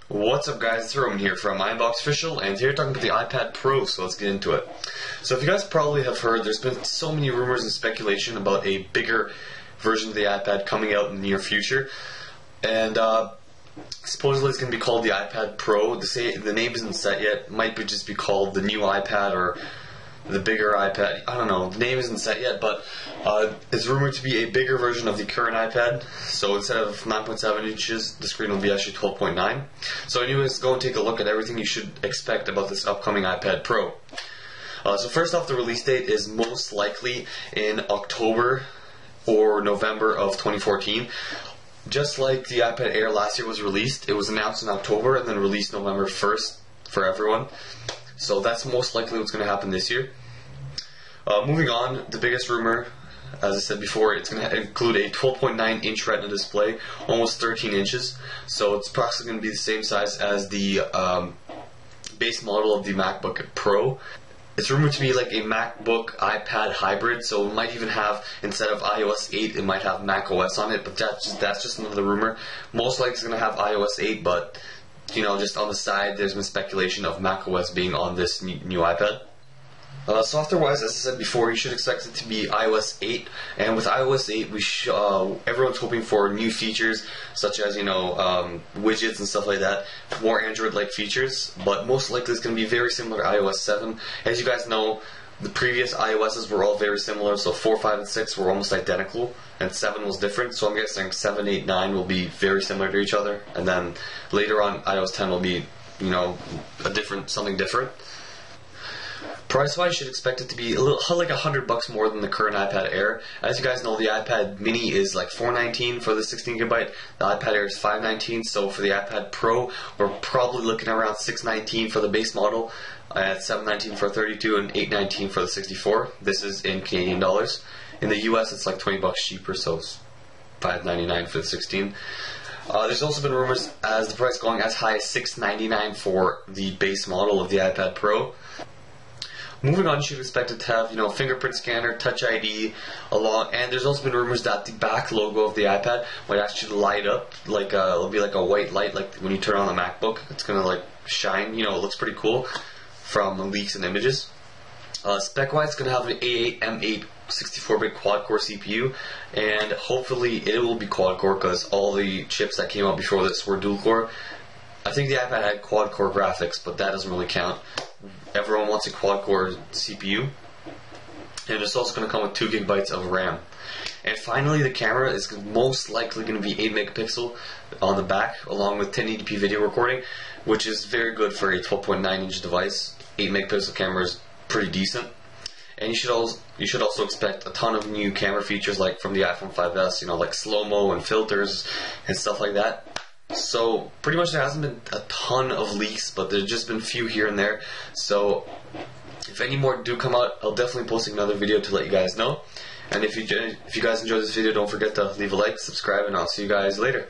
What's up guys, it's Roman here from iUnboxOfficial, and here talking about the iPad Pro, so let's get into it. So if you guys probably have heard, there's been so many rumors and speculation about a bigger version of the iPad coming out in the near future, and supposedly it's going to be called the iPad Pro. The name isn't set yet, it might just be called the new iPad or the bigger iPad. I don't know, the name isn't set yet, but it's rumored to be a bigger version of the current iPad. So instead of 9.7 inches, the screen will be actually 12.9. So anyways, go and take a look at everything you should expect about this upcoming iPad Pro. So first off, the release date is most likely in October or November of 2014. Just like the iPad Air last year was released, it was announced in October and then released November 1st for everyone. So that's most likely what's going to happen this year. Moving on, the biggest rumor, as I said before, it's going to include a 12.9 inch Retina display, almost 13 inches. So it's approximately going to be the same size as the base model of the MacBook Pro. It's rumored to be like a MacBook iPad hybrid, so it might even have, instead of iOS 8, it might have macOS on it, but that's just another rumor. Most likely it's going to have iOS 8, but you know, just on the side, there's been speculation of macOS being on this new iPad. Software-wise, as I said before, you should expect it to be iOS 8, and with iOS 8, everyone's hoping for new features such as, widgets and stuff like that, more Android-like features, but most likely it's going to be very similar to iOS 7. As you guys know, the previous iOSs were all very similar, so 4, 5, and 6 were almost identical, and 7 was different, so I'm guessing 7, 8, 9 will be very similar to each other, and then later on iOS 10 will be, something different. Price-wise, you should expect it to be a little, like $100 more than the current iPad Air. As you guys know, the iPad Mini is like $419 for the 16GB, the iPad Air is $519, so for the iPad Pro, we're probably looking around $619 for the base model, at $719 for 32 and $819 for the 64. This is in Canadian dollars. In the US, it's like $20 cheaper, so it's $599 for the 16. There's also been rumors as the price going as high as $699 for the base model of the iPad Pro. Moving on, you should expect it to have, fingerprint scanner, Touch ID, and there's also been rumors that the back logo of the iPad might actually light up, like it'll be like a white light, like when you turn on the MacBook. It's gonna like shine. It looks pretty cool from leaks and images. Spec-wise, it's gonna have an A8 M8 64-bit quad-core CPU, and hopefully it will be quad-core because all the chips that came out before this were dual-core. I think the iPad had quad-core graphics, but that doesn't really count. Everyone wants a quad-core CPU, and it's also going to come with 2 GB of RAM. And finally, the camera is most likely going to be 8 megapixel on the back, along with 1080p video recording, which is very good for a 12.9 inch device. 8 megapixel camera is pretty decent. And you should also expect a ton of new camera features, like from the iPhone 5s, like slow-mo and filters and stuff like that. So pretty much there hasn't been a ton of leaks, but there's just been a few here and there. So if any more do come out, I'll definitely post another video to let you guys know. And if you guys enjoyed this video, don't forget to leave a like, subscribe, and I'll see you guys later.